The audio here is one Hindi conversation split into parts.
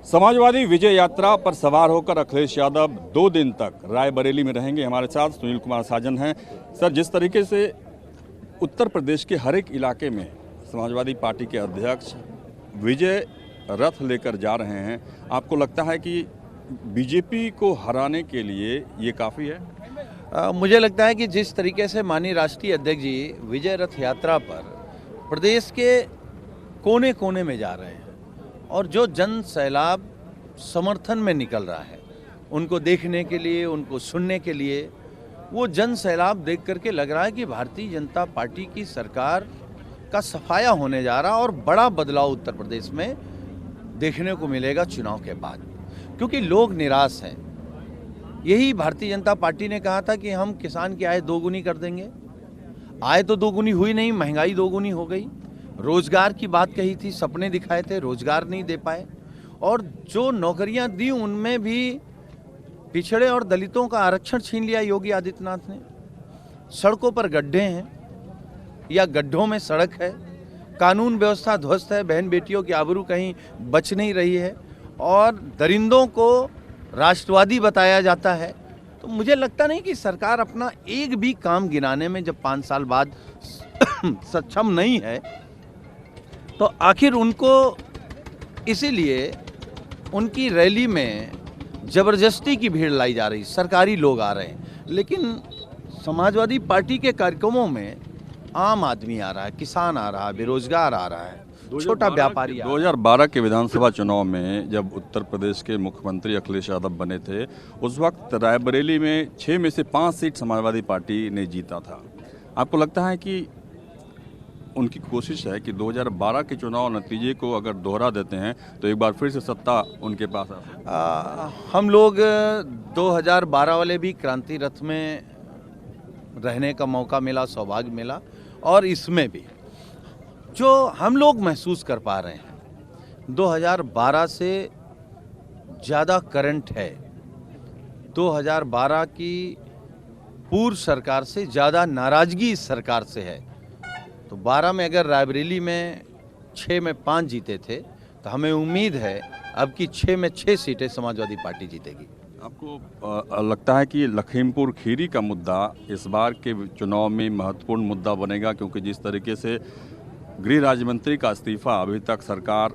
समाजवादी विजय यात्रा पर सवार होकर अखिलेश यादव 2 दिन तक रायबरेली में रहेंगे। हमारे साथ सुनील कुमार साजन हैं। सर, जिस तरीके से उत्तर प्रदेश के हर एक इलाके में समाजवादी पार्टी के अध्यक्ष विजय रथ लेकर जा रहे हैं, आपको लगता है कि बीजेपी को हराने के लिए ये काफ़ी है? मुझे लगता है कि जिस तरीके से माननीय राष्ट्रीय अध्यक्ष जी विजय रथ यात्रा पर प्रदेश के कोने कोने में जा रहे हैं और जो जन सैलाब समर्थन में निकल रहा है, उनको देखने के लिए, उनको सुनने के लिए, वो जन सैलाब देख करके लग रहा है कि भारतीय जनता पार्टी की सरकार का सफाया होने जा रहा और बड़ा बदलाव उत्तर प्रदेश में देखने को मिलेगा चुनाव के बाद, क्योंकि लोग निराश हैं। यही भारतीय जनता पार्टी ने कहा था कि हम किसान की आय दोगुनी कर देंगे। आय तो दोगुनी हुई नहीं, महंगाई दोगुनी हो गई। रोजगार की बात कही थी, सपने दिखाए थे, रोजगार नहीं दे पाए। और जो नौकरियां दी उनमें भी पिछड़े और दलितों का आरक्षण छीन लिया योगी आदित्यनाथ ने। सड़कों पर गड्ढे हैं या गड्ढों में सड़क है, कानून व्यवस्था ध्वस्त है, बहन बेटियों की आबरू कहीं बच नहीं रही है और दरिंदों को राष्ट्रवादी बताया जाता है। तो मुझे लगता नहीं कि सरकार अपना एक भी काम गिनाने में जब 5 साल बाद सक्षम नहीं है, तो आखिर उनको इसीलिए उनकी रैली में जबरदस्ती की भीड़ लाई जा रही। सरकारी लोग आ रहे हैं, लेकिन समाजवादी पार्टी के कार्यक्रमों में आम आदमी आ रहा है, किसान आ रहा है, बेरोजगार आ रहा है, छोटा व्यापारी आ रहा है। 2012 के विधानसभा चुनाव में जब उत्तर प्रदेश के मुख्यमंत्री अखिलेश यादव बने थे, उस वक्त रायबरेली में 6 में से 5 सीट समाजवादी पार्टी ने जीता था। आपको लगता है कि उनकी कोशिश है कि 2012 के चुनाव नतीजे को अगर दोहरा देते हैं तो एक बार फिर से सत्ता उनके पास आ हम लोग 2012 वाले भी क्रांति रथ में रहने का मौका मिला, सौभाग्य मिला, और इसमें भी जो हम लोग महसूस कर पा रहे हैं 2012 से ज़्यादा करंट है। 2012 की पूर्व सरकार से ज़्यादा नाराज़गी इस सरकार से है। तो 12 में अगर रायबरेली में 6 में 5 जीते थे, तो हमें उम्मीद है अब की 6 में 6 सीटें समाजवादी पार्टी जीतेगी। आपको लगता है कि लखीमपुर खीरी का मुद्दा इस बार के चुनाव में महत्वपूर्ण मुद्दा बनेगा, क्योंकि जिस तरीके से गृह राज्य मंत्री का इस्तीफा अभी तक सरकार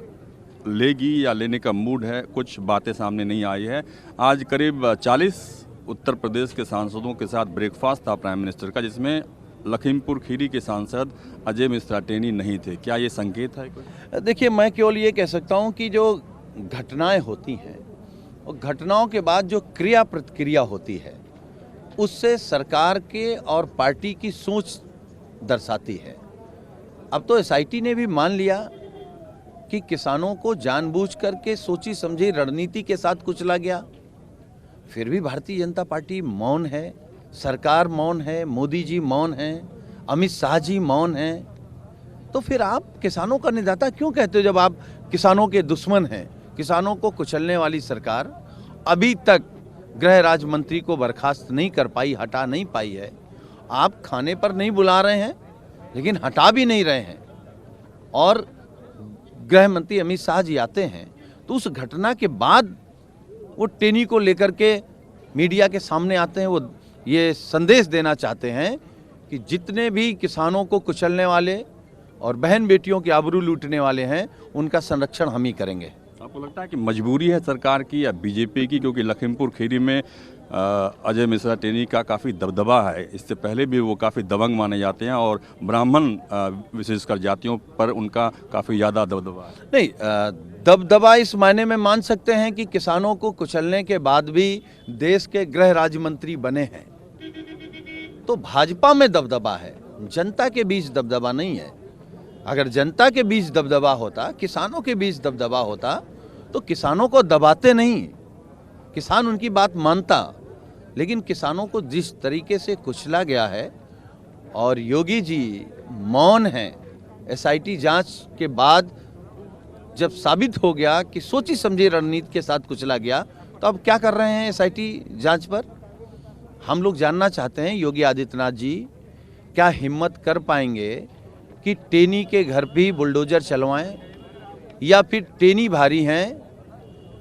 लेगी या लेने का मूड है, कुछ बातें सामने नहीं आई है। आज करीब 40 उत्तर प्रदेश के सांसदों के साथ ब्रेकफास्ट था प्राइम मिनिस्टर का, जिसमें लखीमपुर खीरी के सांसद अजय मिश्रा टेनी नहीं थे। क्या ये संकेत है कोई? देखिए, मैं केवल ये कह सकता हूँ कि जो घटनाएं होती हैं और घटनाओं के बाद जो क्रिया प्रतिक्रिया होती है, उससे सरकार के और पार्टी की सोच दर्शाती है। अब तो एसआईटी ने भी मान लिया कि किसानों को जानबूझ करके सोची समझी रणनीति के साथ कुचला गया। फिर भी भारतीय जनता पार्टी मौन है, सरकार मौन है, मोदी जी मौन हैं, अमित शाह जी मौन हैं। तो फिर आप किसानों का निदाता क्यों कहते हो जब आप किसानों के दुश्मन हैं? किसानों को कुचलने वाली सरकार अभी तक गृह राज्य मंत्री को बर्खास्त नहीं कर पाई, हटा नहीं पाई है। आप खाने पर नहीं बुला रहे हैं, लेकिन हटा भी नहीं रहे हैं। और गृह मंत्री अमित शाह जी आते हैं तो उस घटना के बाद वो टेनी को लेकर के मीडिया के सामने आते हैं। वो ये संदेश देना चाहते हैं कि जितने भी किसानों को कुचलने वाले और बहन बेटियों की आबरू लूटने वाले हैं, उनका संरक्षण हम ही करेंगे। आपको लगता है कि मजबूरी है सरकार की या बीजेपी की? क्योंकि लखीमपुर खीरी में अजय मिश्रा टेनी का काफ़ी दबदबा है, इससे पहले भी वो काफ़ी दबंग माने जाते हैं और ब्राह्मण विशेषकर जातियों पर उनका काफ़ी ज़्यादा दबदबा है। नहीं, दबदबा इस मायने में मान सकते हैं कि किसानों को कुचलने के बाद भी देश के गृह राज्य मंत्री बने हैं, तो भाजपा में दबदबा है, जनता के बीच दबदबा नहीं है। अगर जनता के बीच दबदबा होता, किसानों के बीच दबदबा होता, तो किसानों को दबाते नहीं, किसान उनकी बात मानता। लेकिन किसानों को जिस तरीके से कुचला गया है और योगी जी मौन हैं, एसआईटी जांच के बाद जब साबित हो गया कि सोची समझी रणनीति के साथ कुचला गया, तो अब क्या कर रहे हैं एसआईटी जांच पर? हम लोग जानना चाहते हैं योगी आदित्यनाथ जी क्या हिम्मत कर पाएंगे कि टेनी के घर भी बुलडोजर चलवाएं, या फिर टेनी भारी हैं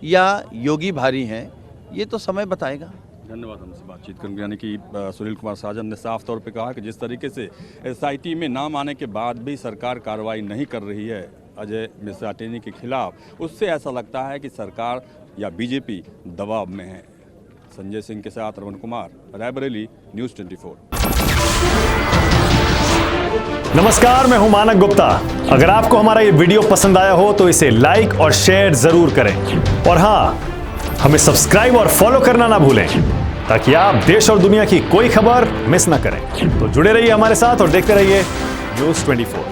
या योगी भारी हैं, ये तो समय बताएगा। धन्यवाद हमसे बातचीत करने, यानी कि सुनील कुमार साजन ने साफ तौर पे कहा कि जिस तरीके से एसआईटी में नाम आने के बाद भी सरकार कार्रवाई नहीं कर रही है अजय मिश्रा टेनी के खिलाफ, उससे ऐसा लगता है कि सरकार या बीजेपी दबाव में है। संजय सिंह के साथ रमन कुमार, रायबरेली, न्यूज़ 24। नमस्कार, मैं हूं मानक गुप्ता। अगर आपको हमारा ये वीडियो पसंद आया हो तो इसे लाइक और शेयर जरूर करें, और हाँ, हमें सब्सक्राइब और फॉलो करना ना भूलें ताकि आप देश और दुनिया की कोई खबर मिस ना करें। तो जुड़े रहिए हमारे साथ और देखते रहिए न्यूज़ 24।